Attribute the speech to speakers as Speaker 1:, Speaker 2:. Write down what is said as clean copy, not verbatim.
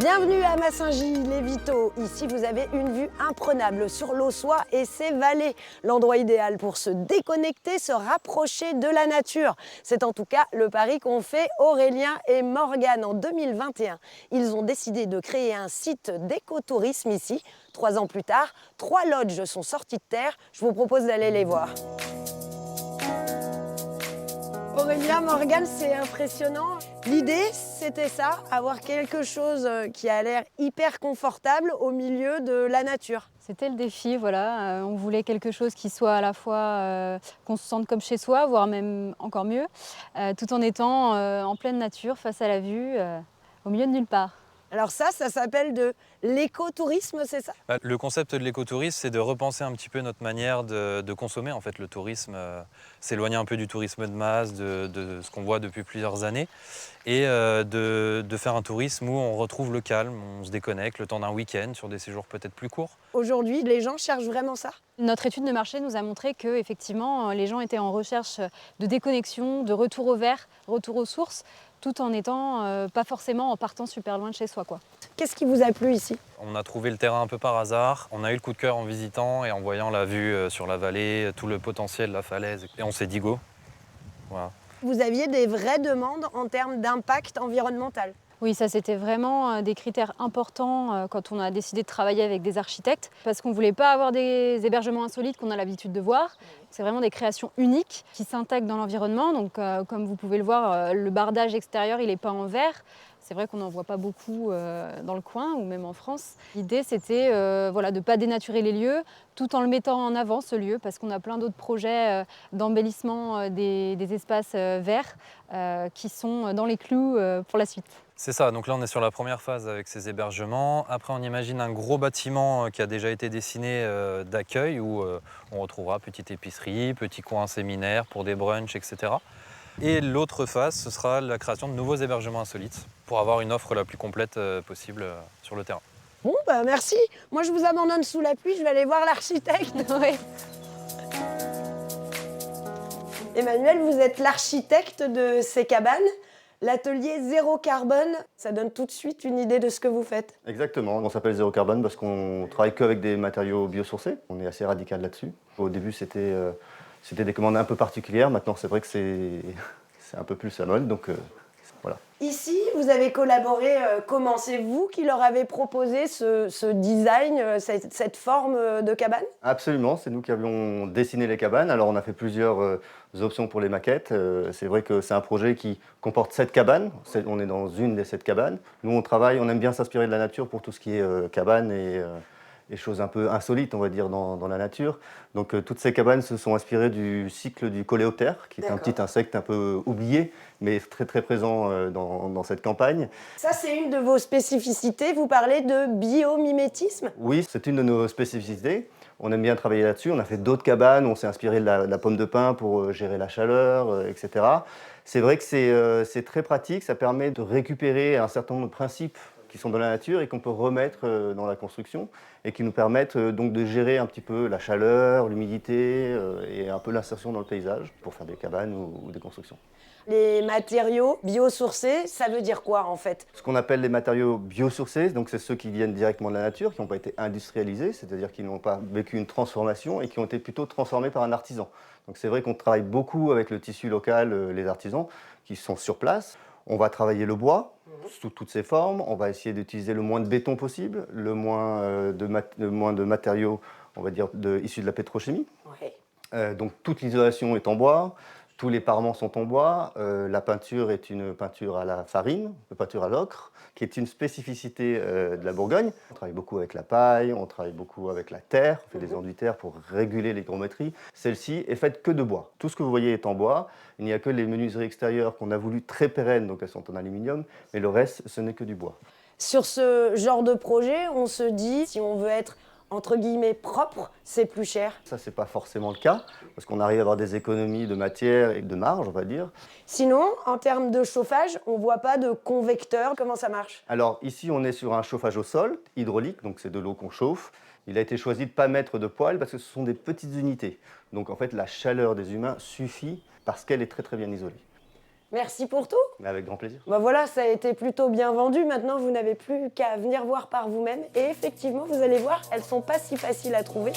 Speaker 1: Bienvenue à Massingy-les-Viteaux. Ici, vous avez une vue imprenable sur l'Aussois et ses vallées. L'endroit idéal pour se déconnecter, se rapprocher de la nature. C'est en tout cas le pari qu'ont fait Aurélien et Morgane en 2021. Ils ont décidé de créer un site d'écotourisme ici. 3 ans plus tard, 3 lodges sont sortis de terre. Je vous propose d'aller les voir. Aurélien, Morgane, c'est impressionnant. L'idée, c'était ça, avoir quelque chose qui a l'air hyper confortable au milieu de la nature.
Speaker 2: C'était le défi, voilà. On voulait quelque chose qui soit à la fois qu'on se sente comme chez soi, voire même encore mieux, tout en étant en pleine nature, face à la vue, au milieu de nulle part.
Speaker 1: Alors ça s'appelle de l'écotourisme, c'est ça?
Speaker 3: Le concept de l'écotourisme, c'est de repenser un petit peu notre manière de consommer. En fait, le tourisme, s'éloigner un peu du tourisme de masse, de ce qu'on voit depuis plusieurs années, et de faire un tourisme où on retrouve le calme, on se déconnecte le temps d'un week-end sur des séjours peut-être plus courts.
Speaker 1: Aujourd'hui, les gens cherchent vraiment ça?
Speaker 2: Notre étude de marché nous a montré que effectivement, les gens étaient en recherche de déconnexion, de retour au vert, retour aux sources, tout en étant pas forcément en partant super loin de chez soi, quoi.
Speaker 1: Qu'est-ce qui vous a plu ici?
Speaker 3: On a trouvé le terrain un peu par hasard, on a eu le coup de cœur en visitant et en voyant la vue sur la vallée, tout le potentiel de la falaise, et on s'est dit go. Voilà.
Speaker 1: Vous aviez des vraies demandes en termes d'impact environnemental.
Speaker 2: Oui, ça c'était vraiment des critères importants quand on a décidé de travailler avec des architectes, parce qu'on ne voulait pas avoir des hébergements insolites qu'on a l'habitude de voir. C'est vraiment des créations uniques qui s'intègrent dans l'environnement. Donc comme vous pouvez le voir, le bardage extérieur il est peint en vert. C'est vrai qu'on n'en voit pas beaucoup dans le coin ou même en France. L'idée c'était voilà, de ne pas dénaturer les lieux tout en le mettant en avant ce lieu, parce qu'on a plein d'autres projets d'embellissement des espaces verts qui sont dans les clous pour la suite.
Speaker 3: C'est ça, donc là on est sur la première phase avec ces hébergements. Après on imagine un gros bâtiment qui a déjà été dessiné d'accueil où on retrouvera petite épicerie, petit coin séminaire pour des brunchs, etc. Et l'autre phase, ce sera la création de nouveaux hébergements insolites pour avoir une offre la plus complète possible sur le terrain.
Speaker 1: Bon, bah merci. Moi, je vous abandonne sous la pluie, je vais aller voir l'architecte.
Speaker 2: Ouais.
Speaker 1: Emmanuel, vous êtes l'architecte de ces cabanes. L'atelier zéro carbone, ça donne tout de suite une idée de ce que vous faites.
Speaker 4: Exactement, on s'appelle zéro carbone parce qu'on travaille qu'avec des matériaux biosourcés. On est assez radical là-dessus. Au début, c'était des commandes un peu particulières. Maintenant, c'est vrai que c'est un peu plus à mode, donc voilà.
Speaker 1: Ici, vous avez collaboré, comment? C'est vous qui leur avez proposé ce design, cette forme de cabane?
Speaker 4: Absolument, c'est nous qui avions dessiné les cabanes. Alors, on a fait plusieurs options pour les maquettes. C'est vrai que c'est un projet qui comporte 7 cabanes. On est dans une des 7 cabanes. Nous, on aime bien s'inspirer de la nature pour tout ce qui est cabane et choses un peu insolites, on va dire, dans la nature. Donc toutes ces cabanes se sont inspirées du cycle du coléoptère, qui est un petit insecte un peu oublié, mais très très présent dans cette campagne.
Speaker 1: Ça, c'est une de vos spécificités. Vous parlez de biomimétisme.
Speaker 4: Oui, c'est une de nos spécificités. On aime bien travailler là-dessus. On a fait d'autres cabanes, on s'est inspiré de la pomme de pin pour gérer la chaleur, etc. C'est vrai que c'est très pratique, ça permet de récupérer un certain nombre de principes qui sont dans la nature et qu'on peut remettre dans la construction et qui nous permettent donc de gérer un petit peu la chaleur, l'humidité et un peu l'insertion dans le paysage pour faire des cabanes ou des constructions.
Speaker 1: Les matériaux biosourcés, ça veut dire quoi en fait?
Speaker 4: Ce qu'on appelle les matériaux biosourcés, donc c'est ceux qui viennent directement de la nature, qui n'ont pas été industrialisés, c'est-à-dire qu'ils n'ont pas vécu une transformation et qui ont été plutôt transformés par un artisan. Donc c'est vrai qu'on travaille beaucoup avec le tissu local, les artisans qui sont sur place. On va travailler le bois sous toutes ses formes, on va essayer d'utiliser le moins de béton possible, le moins de matériaux, on va dire, issus de la pétrochimie.
Speaker 1: Ouais.
Speaker 4: Donc toute l'isolation est en bois, tous les parements sont en bois, la peinture est une peinture à la farine, une peinture à l'ocre, qui est une spécificité de la Bourgogne. On travaille beaucoup avec la paille, on travaille beaucoup avec la terre, on fait des enduits terre pour réguler l'hygrométrie. Celle-ci est faite que de bois. Tout ce que vous voyez est en bois, il n'y a que les menuiseries extérieures qu'on a voulu très pérennes, donc elles sont en aluminium, mais le reste, ce n'est que du bois.
Speaker 1: Sur ce genre de projet, on se dit, si on veut être entre guillemets propre, c'est plus cher.
Speaker 4: Ça, c'est pas forcément le cas, parce qu'on arrive à avoir des économies de matière et de marge, on va dire.
Speaker 1: Sinon, en termes de chauffage, on voit pas de convecteur. Comment ça marche?
Speaker 4: Alors ici, on est sur un chauffage au sol, hydraulique, donc c'est de l'eau qu'on chauffe. Il a été choisi de ne pas mettre de poêle parce que ce sont des petites unités. Donc en fait, la chaleur des humains suffit parce qu'elle est très très bien isolée.
Speaker 1: Merci pour tout.
Speaker 4: Mais avec grand plaisir.
Speaker 1: Bah voilà, ça a été plutôt bien vendu. Maintenant, vous n'avez plus qu'à venir voir par vous-même. Et effectivement, vous allez voir, elles sont pas si faciles à trouver.